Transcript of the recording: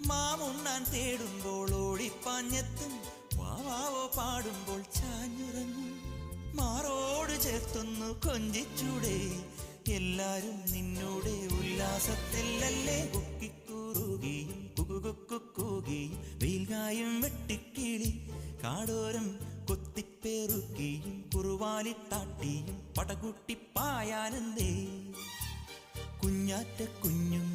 മാമുണ്ണാൻ തേടുമ്പോൾ ഓടിപ്പാഞ്ഞെത്തും, വാവാവോ പാടുമ്പോൾ ചാഞ്ഞുറങ്ങും. മാറോട് ചേർത്തൊന്നു കൊഞ്ചിച്ചൂടെ, എല്ലാരും നിന്നോടെ ഉല്ലാസത്തിലല്ലേ. കുക്കിക്കൂറുകയും കുകുകുക്കുകയും വെയിൽകായും വെട്ടിക്കിളി കാടോരം കൊത്തിപ്പേറുകയും കുറുവാലിത്താട്ടിയും പടകുട്ടി പായാനന്തേ. കുഞ്ഞാറ്റ കുഞ്ഞും